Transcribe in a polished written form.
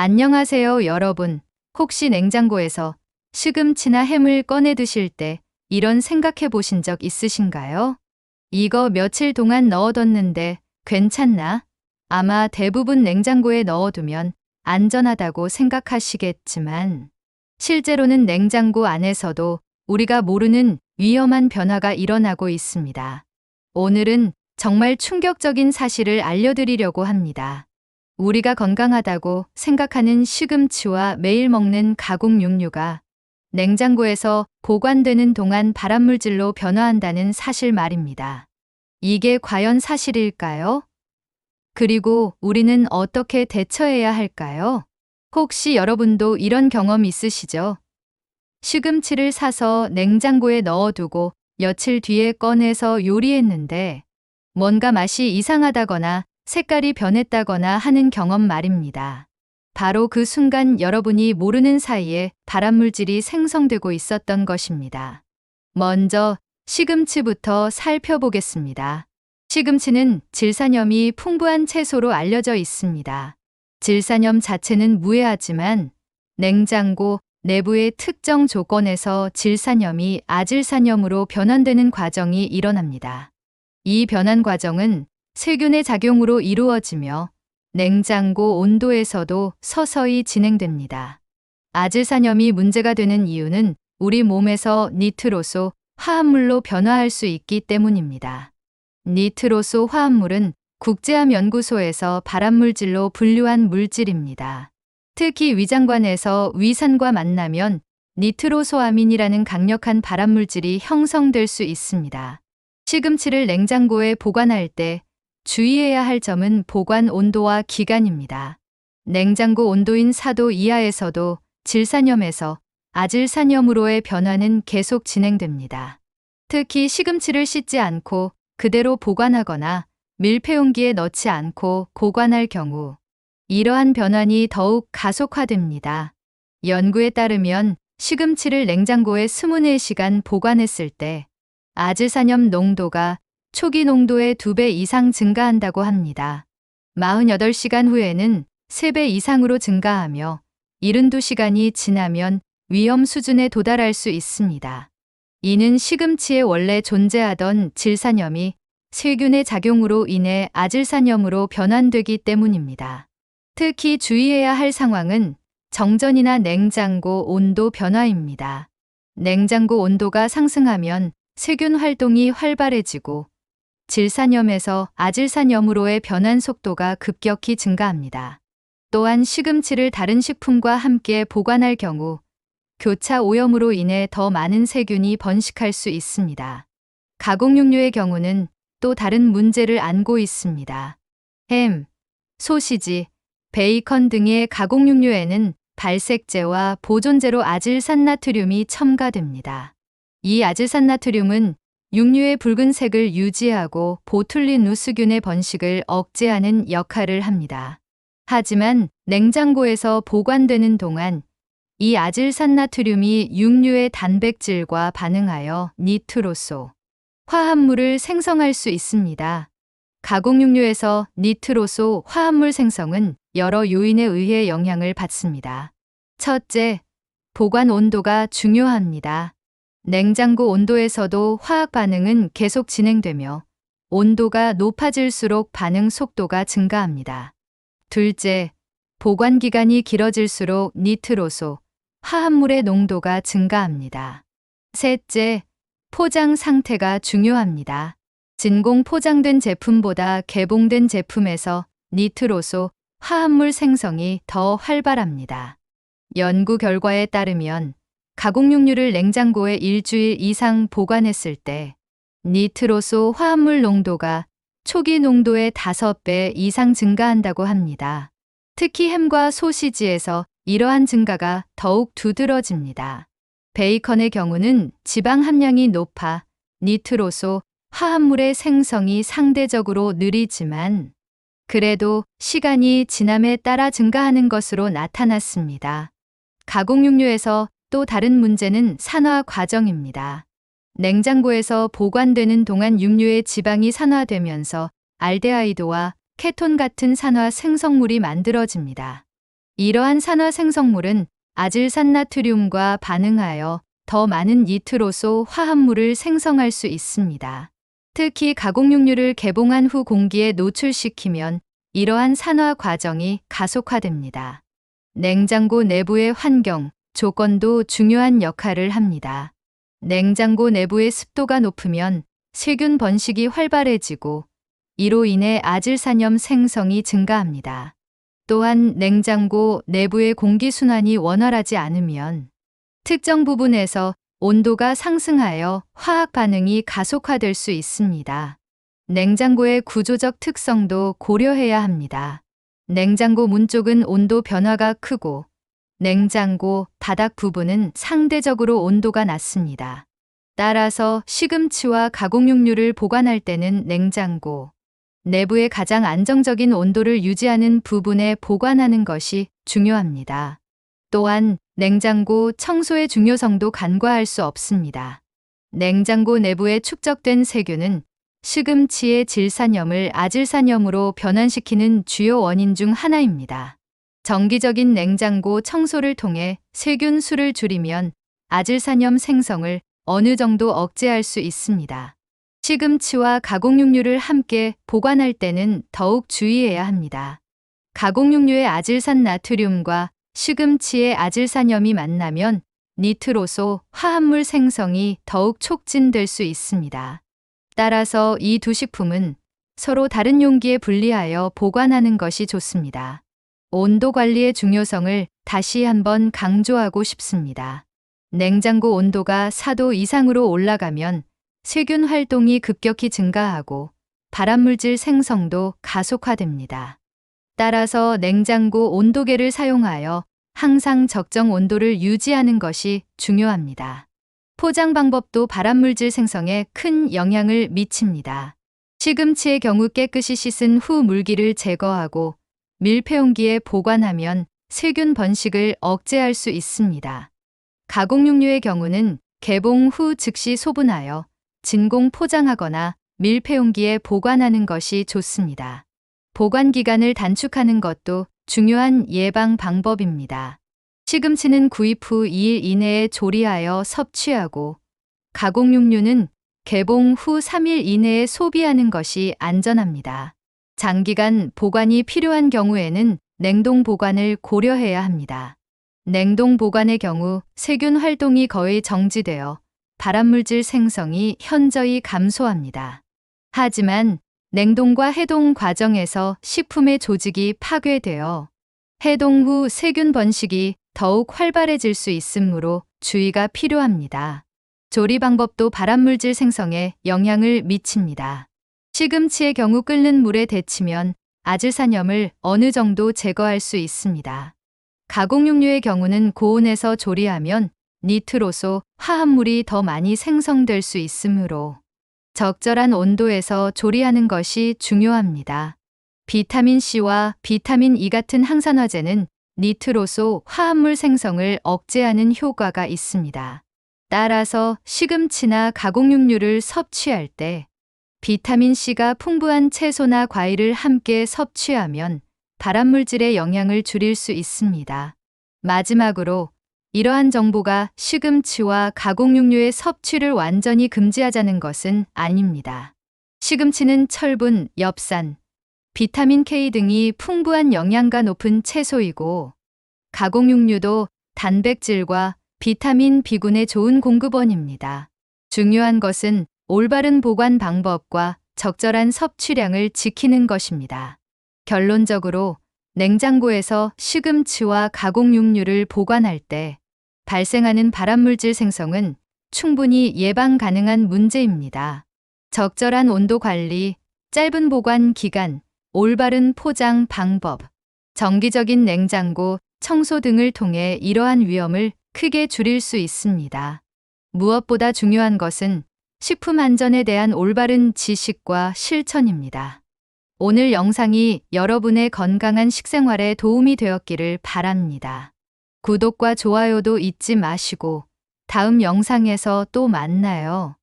안녕하세요, 여러분. 혹시 냉장고에서 시금치나 햄을 꺼내 드실 때 이런 생각해 보신 적 있으신가요? 이거 며칠 동안 넣어뒀는데 괜찮나? 아마 대부분 냉장고에 넣어두면 안전하다고 생각하시겠지만 실제로는 냉장고 안에서도 우리가 모르는 위험한 변화가 일어나고 있습니다. 오늘은 정말 충격적인 사실을 알려드리려고 합니다. 우리가 건강하다고 생각하는 시금치와 매일 먹는 가공 육류가 냉장고에서 보관되는 동안 발암물질로 변화한다는 사실 말입니다. 이게 과연 사실일까요? 그리고 우리는 어떻게 대처해야 할까요? 혹시 여러분도 이런 경험 있으시죠? 시금치를 사서 냉장고에 넣어두고 며칠 뒤에 꺼내서 요리했는데 뭔가 맛이 이상하다거나 색깔이 변했다거나 하는 경험 말입니다. 바로 그 순간 여러분이 모르는 사이에 발암물질이 생성되고 있었던 것입니다. 먼저 시금치부터 살펴보겠습니다. 시금치는 질산염이 풍부한 채소로 알려져 있습니다. 질산염 자체는 무해하지만 냉장고 내부의 특정 조건에서 질산염이 아질산염으로 변환되는 과정이 일어납니다. 이 변환 과정은 세균의 작용으로 이루어지며 냉장고 온도에서도 서서히 진행됩니다. 아질산염이 문제가 되는 이유는 우리 몸에서 니트로소 화합물로 변화할 수 있기 때문입니다. 니트로소 화합물은 국제암연구소에서 발암물질로 분류한 물질입니다. 특히 위장관에서 위산과 만나면 니트로소아민이라는 강력한 발암물질이 형성될 수 있습니다. 시금치를 냉장고에 보관할 때 주의해야 할 점은 보관 온도와 기간입니다. 냉장고 온도인 4도 이하에서도 질산염에서 아질산염으로의 변화는 계속 진행됩니다. 특히 시금치를 씻지 않고 그대로 보관하거나 밀폐용기에 넣지 않고 보관할 경우 이러한 변환이 더욱 가속화됩니다. 연구에 따르면 시금치를 냉장고에 24시간 보관했을 때 아질산염 농도가 초기 농도의 2배 이상 증가한다고 합니다. 48시간 후에는 3배 이상으로 증가하며 72시간이 지나면 위험 수준에 도달할 수 있습니다. 이는 시금치에 원래 존재하던 질산염이 세균의 작용으로 인해 아질산염으로 변환되기 때문입니다. 특히 주의해야 할 상황은 정전이나 냉장고 온도 변화입니다. 냉장고 온도가 상승하면 세균 활동이 활발해지고 질산염에서 아질산염으로의 변환 속도가 급격히 증가합니다. 또한 시금치를 다른 식품과 함께 보관할 경우 교차 오염으로 인해 더 많은 세균이 번식할 수 있습니다. 가공육류의 경우는 또 다른 문제를 안고 있습니다. 햄, 소시지, 베이컨 등의 가공육류에는 발색제와 보존제로 아질산나트륨이 첨가됩니다. 이 아질산나트륨은 육류의 붉은색을 유지하고 보툴리누스균의 번식을 억제하는 역할을 합니다. 하지만 냉장고에서 보관되는 동안 이 아질산나트륨이 육류의 단백질과 반응하여 니트로소 화합물을 생성할 수 있습니다. 가공육류에서 니트로소 화합물 생성은 여러 요인에 의해 영향을 받습니다. 첫째, 보관 온도가 중요합니다. 냉장고 온도에서도 화학 반응은 계속 진행되며 온도가 높아질수록 반응 속도가 증가합니다. 둘째, 보관 기간이 길어질수록 니트로소 화합물의 농도가 증가합니다. 셋째, 포장 상태가 중요합니다. 진공 포장된 제품보다 개봉된 제품에서 니트로소 화합물 생성이 더 활발합니다. 연구 결과에 따르면 가공육류를 냉장고에 일주일 이상 보관했을 때 니트로소 화합물 농도가 초기 농도의 5배 이상 증가한다고 합니다. 특히 햄과 소시지에서 이러한 증가가 더욱 두드러집니다. 베이컨의 경우는 지방 함량이 높아 니트로소 화합물의 생성이 상대적으로 느리지만 그래도 시간이 지남에 따라 증가하는 것으로 나타났습니다. 가공육류에서 또 다른 문제는 산화 과정입니다. 냉장고에서 보관되는 동안 육류의 지방이 산화되면서 알데하이드와 케톤 같은 산화 생성물이 만들어집니다. 이러한 산화 생성물은 아질산나트륨과 반응하여 더 많은 니트로소 화합물을 생성할 수 있습니다. 특히 가공육류를 개봉한 후 공기에 노출시키면 이러한 산화 과정이 가속화됩니다. 냉장고 내부의 환경, 조건도 중요한 역할을 합니다. 냉장고 내부의 습도가 높으면 세균 번식이 활발해지고 이로 인해 아질산염 생성이 증가합니다. 또한 냉장고 내부의 공기순환이 원활하지 않으면 특정 부분에서 온도가 상승하여 화학 반응이 가속화될 수 있습니다. 냉장고의 구조적 특성도 고려해야 합니다. 냉장고 문 쪽은 온도 변화가 크고 냉장고 바닥 부분은 상대적으로 온도가 낮습니다. 따라서 시금치와 가공육류를 보관할 때는 냉장고 내부의 가장 안정적인 온도를 유지하는 부분에 보관하는 것이 중요합니다. 또한 냉장고 청소의 중요성도 간과할 수 없습니다. 냉장고 내부에 축적된 세균은 시금치의 질산염을 아질산염으로 변환시키는 주요 원인 중 하나입니다. 정기적인 냉장고 청소를 통해 세균 수를 줄이면 아질산염 생성을 어느 정도 억제할 수 있습니다. 시금치와 가공육류를 함께 보관할 때는 더욱 주의해야 합니다. 가공육류의 아질산 나트륨과 시금치의 아질산염이 만나면 니트로소 화합물 생성이 더욱 촉진될 수 있습니다. 따라서 이 두 식품은 서로 다른 용기에 분리하여 보관하는 것이 좋습니다. 온도 관리의 중요성을 다시 한번 강조하고 싶습니다. 냉장고 온도가 4도 이상으로 올라가면 세균 활동이 급격히 증가하고 발암물질 생성도 가속화됩니다. 따라서 냉장고 온도계를 사용하여 항상 적정 온도를 유지하는 것이 중요합니다. 포장 방법도 발암물질 생성에 큰 영향을 미칩니다. 시금치의 경우 깨끗이 씻은 후 물기를 제거하고 밀폐용기에 보관하면 세균 번식을 억제할 수 있습니다. 가공육류의 경우는 개봉 후 즉시 소분하여 진공 포장하거나 밀폐용기에 보관하는 것이 좋습니다. 보관 기간을 단축하는 것도 중요한 예방 방법입니다. 시금치는 구입 후 2일 이내에 조리하여 섭취하고 가공육류는 개봉 후 3일 이내에 소비하는 것이 안전합니다. 장기간 보관이 필요한 경우에는 냉동 보관을 고려해야 합니다. 냉동 보관의 경우 세균 활동이 거의 정지되어 발암물질 생성이 현저히 감소합니다. 하지만 냉동과 해동 과정에서 식품의 조직이 파괴되어 해동 후 세균 번식이 더욱 활발해질 수 있으므로 주의가 필요합니다. 조리 방법도 발암물질 생성에 영향을 미칩니다. 시금치의 경우 끓는 물에 데치면 아질산염을 어느 정도 제거할 수 있습니다. 가공육류의 경우는 고온에서 조리하면 니트로소 화합물이 더 많이 생성될 수 있으므로 적절한 온도에서 조리하는 것이 중요합니다. 비타민C와 비타민 E 같은 항산화제는 니트로소 화합물 생성을 억제하는 효과가 있습니다. 따라서 시금치나 가공육류를 섭취할 때 비타민C가 풍부한 채소나 과일을 함께 섭취하면 발암물질의 영향을 줄일 수 있습니다. 마지막으로 이러한 정보가 시금치와 가공육류의 섭취를 완전히 금지하자는 것은 아닙니다. 시금치는 철분, 엽산, 비타민 K 등이 풍부한 영양가 높은 채소이고 가공육류도 단백질과 비타민 B군의 좋은 공급원입니다. 중요한 것은 올바른 보관 방법과 적절한 섭취량을 지키는 것입니다. 결론적으로 냉장고에서 시금치와 가공육류를 보관할 때 발생하는 발암물질 생성은 충분히 예방 가능한 문제입니다. 적절한 온도 관리, 짧은 보관 기간, 올바른 포장 방법, 정기적인 냉장고 청소 등을 통해 이러한 위험을 크게 줄일 수 있습니다. 무엇보다 중요한 것은 식품 안전에 대한 올바른 지식과 실천입니다. 오늘 영상이 여러분의 건강한 식생활에 도움이 되었기를 바랍니다. 구독과 좋아요도 잊지 마시고 다음 영상에서 또 만나요.